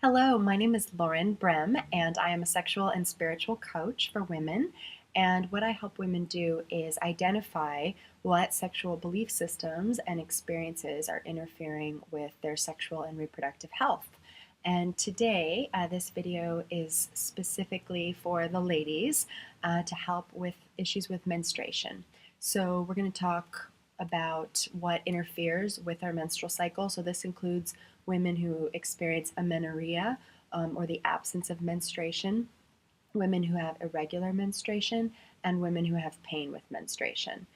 Hello, my name is Lauren Brem, and I am a sexual and spiritual coach for women. And what I help women do is identify what sexual belief systems and experiences are interfering with their sexual and reproductive health. And today, this video is specifically for the ladies to help with issues with menstruation. So, we're going to talk about what interferes with our menstrual cycle. So, this includes women who experience amenorrhea or the absence of menstruation, women who have irregular menstruation, and women who have pain with menstruation.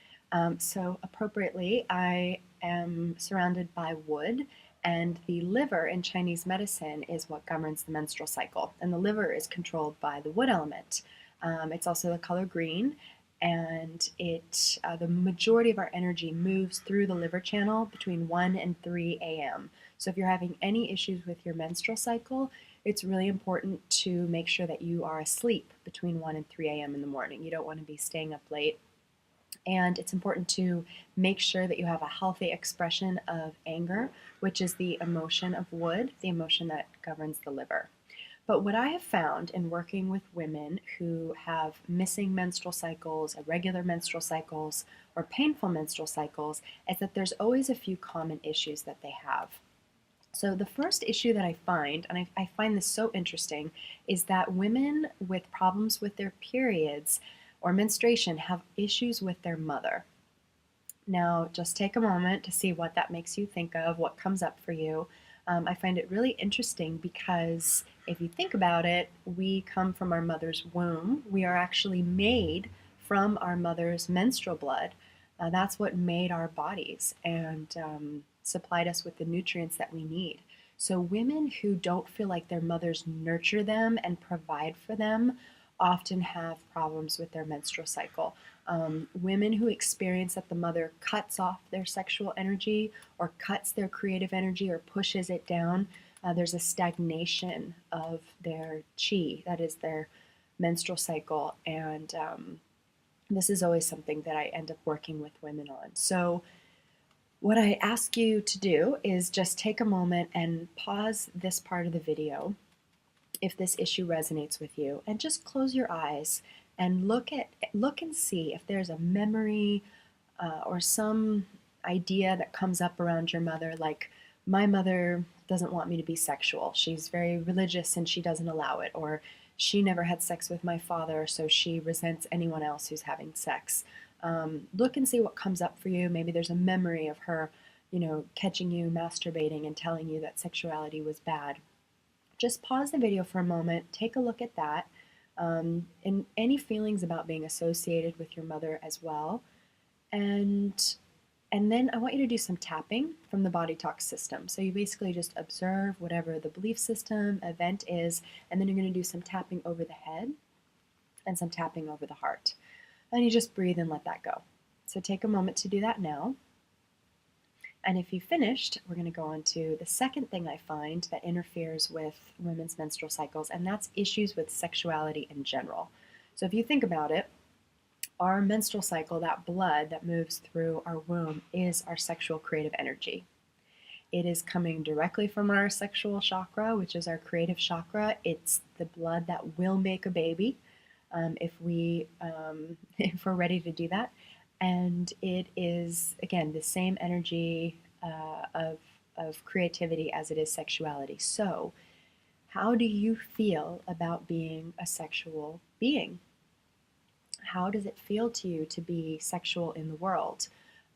So appropriately, I am surrounded by wood, and the liver in Chinese medicine is what governs the menstrual cycle, and the liver is controlled by the wood element. It's also the color green, and the majority of our energy moves through the liver channel between 1 and 3 a.m. So if you're having any issues with your menstrual cycle, it's really important to make sure that you are asleep between 1 and 3 a.m. in the morning. You don't want to be staying up late. And it's important to make sure that you have a healthy expression of anger, which is the emotion of wood, the emotion that governs the liver. But what I have found in working with women who have missing menstrual cycles, irregular menstrual cycles, or painful menstrual cycles is that there's always a few common issues that they have. So the first issue that I find, and I find this so interesting, is that women with problems with their periods or menstruation have issues with their mother. Now, just take a moment to see what that makes you think of, what comes up for you. I find it really interesting because if you think about it, we come from our mother's womb. We are actually made from our mother's menstrual blood. That's what made our bodies and supplied us with the nutrients that we need. So, women who don't feel like their mothers nurture them and provide for them often have problems with their menstrual cycle. Women who experience that the mother cuts off their sexual energy or cuts their creative energy or pushes it down, there's a stagnation of their chi, that is their menstrual cycle, and this is always something that I end up working with women on. So, what I ask you to do is just take a moment and pause this part of the video if this issue resonates with you, and just close your eyes and look and see if there's a memory or some idea that comes up around your mother, like, my mother doesn't want me to be sexual. She's very religious and she doesn't allow it. Or she never had sex with my father, so she resents anyone else who's having sex. Look and see what comes up for you. Maybe there's a memory of her, catching you masturbating and telling you that sexuality was bad. Just pause the video for a moment, take a look at that, and any feelings about being associated with your mother as well. And then I want you to do some tapping from the body talk system. So you basically just observe whatever the belief system event is, and then you're going to do some tapping over the head and some tapping over the heart. And you just breathe and let that go. So take a moment to do that now. And if you've finished, we're going to go on to the second thing I find that interferes with women's menstrual cycles, and that's issues with sexuality in general. So if you think about it, our menstrual cycle, that blood that moves through our womb, is our sexual creative energy. It is coming directly from our sexual chakra, which is our creative chakra. It's the blood that will make a baby if if we're ready to do that. And it is, again, the same energy of creativity as it is sexuality. So, how do you feel about being a sexual being? How does it feel to you to be sexual in the world?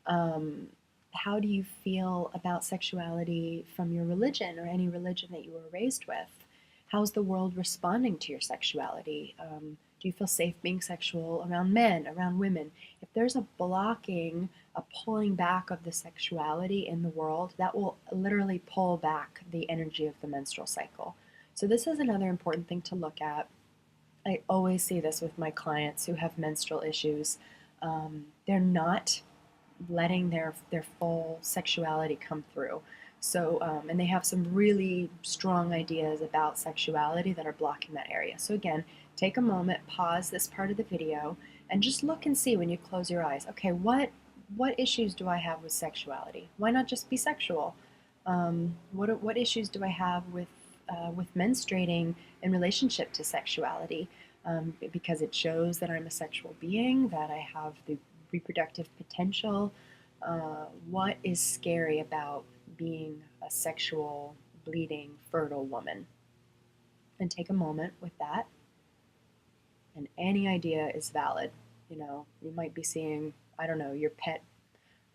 How do you feel about sexuality from your religion or any religion that you were raised with? How's the world responding to your sexuality? Do you feel safe being sexual around men, around women? If there's a blocking, a pulling back of the sexuality in the world, that will literally pull back the energy of the menstrual cycle. So this is another important thing to look at. I always see this with my clients who have menstrual issues. They're not letting their full sexuality come through. So, and they have some really strong ideas about sexuality that are blocking that area. So again, take a moment, pause this part of the video, and just look and see when you close your eyes. Okay, what issues do I have with sexuality? Why not just be sexual? What issues do I have with with menstruating in relationship to sexuality, because it shows that I'm a sexual being, that I have the reproductive potential. What is scary about being a sexual, bleeding, fertile woman? And take a moment with that. And any idea is valid. You might be seeing, I don't know, your pet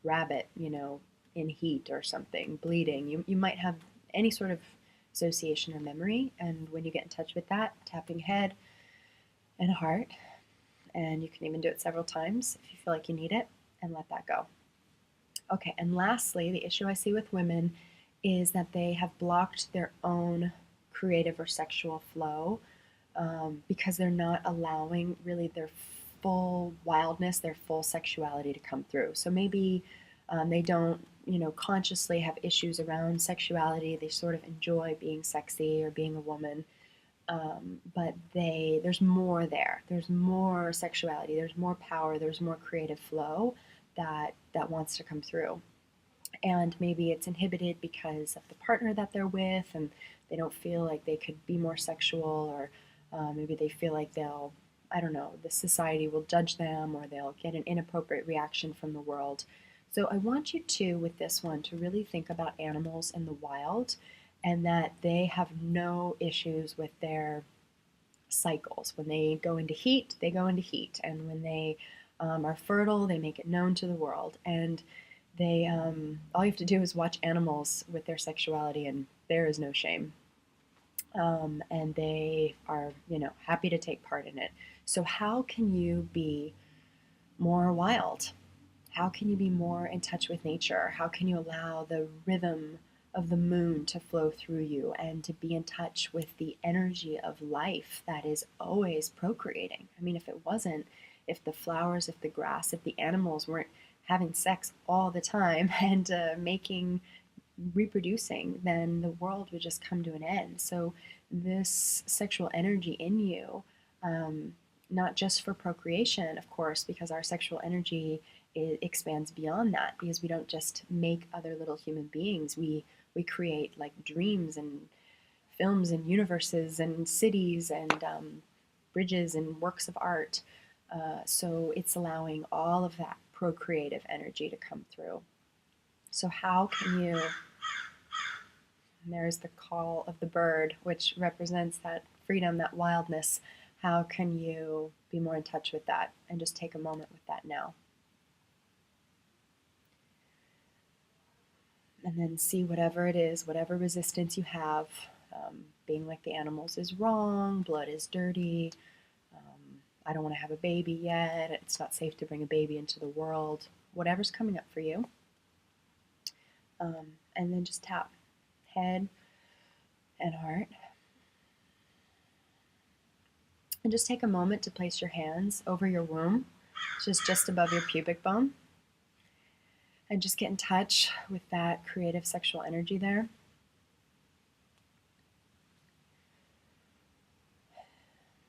rabbit, in heat or something, bleeding. You might have any sort of association or memory. And when you get in touch with that, tapping head and heart, and you can even do it several times if you feel like you need it, and let that go. Okay, and lastly, the issue I see with women is that they have blocked their own creative or sexual flow, because they're not allowing really their full wildness, their full sexuality to come through. So maybe they don't, consciously have issues around sexuality. They sort of enjoy being sexy or being a woman, but there's more there. There's more sexuality. There's more power. There's more creative flow that wants to come through. And maybe it's inhibited because of the partner that they're with, and they don't feel like they could be more sexual, or maybe they feel like I don't know, the society will judge them, or they'll get an inappropriate reaction from the world. So I want you to, with this one, to really think about animals in the wild, and that they have no issues with their cycles. When they go into heat, they go into heat, and when they are fertile, they make it known to the world. And they all you have to do is watch animals with their sexuality, and there is no shame. And they are, happy to take part in it. So how can you be more wild? How can you be more in touch with nature? How can you allow the rhythm of the moon to flow through you, and to be in touch with the energy of life that is always procreating? I mean, if it wasn't, if the flowers, if the grass, if the animals weren't having sex all the time and reproducing, then the world would just come to an end. So this sexual energy in you, not just for procreation, of course, because our sexual energy expands beyond that, because we don't just make other little human beings. We create like dreams and films and universes and cities and bridges and works of art. So it's allowing all of that procreative energy to come through. So how can you, and there's the call of the bird, which represents that freedom, that wildness. How can you be more in touch with that, and just take a moment with that now? And then see whatever it is, whatever resistance you have. Being like the animals is wrong, blood is dirty, I don't want to have a baby yet, it's not safe to bring a baby into the world, whatever's coming up for you. And then just tap head and heart. And just take a moment to place your hands over your womb, just above your pubic bone. And just get in touch with that creative sexual energy there.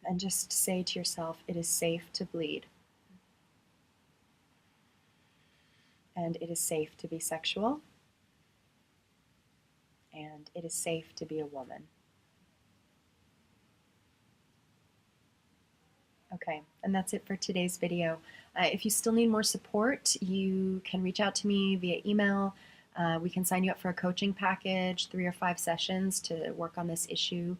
And just say to yourself, it is safe to bleed. And it is safe to be sexual. And it is safe to be a woman. Okay, and that's it for today's video. If you still need more support, you can reach out to me via email. We can sign you up for a coaching package, 3 or 5 sessions to work on this issue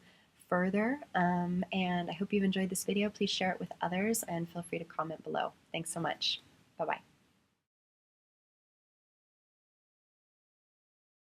further. And I hope you've enjoyed this video. Please share it with others, and feel free to comment below. Thanks so much. Bye-bye.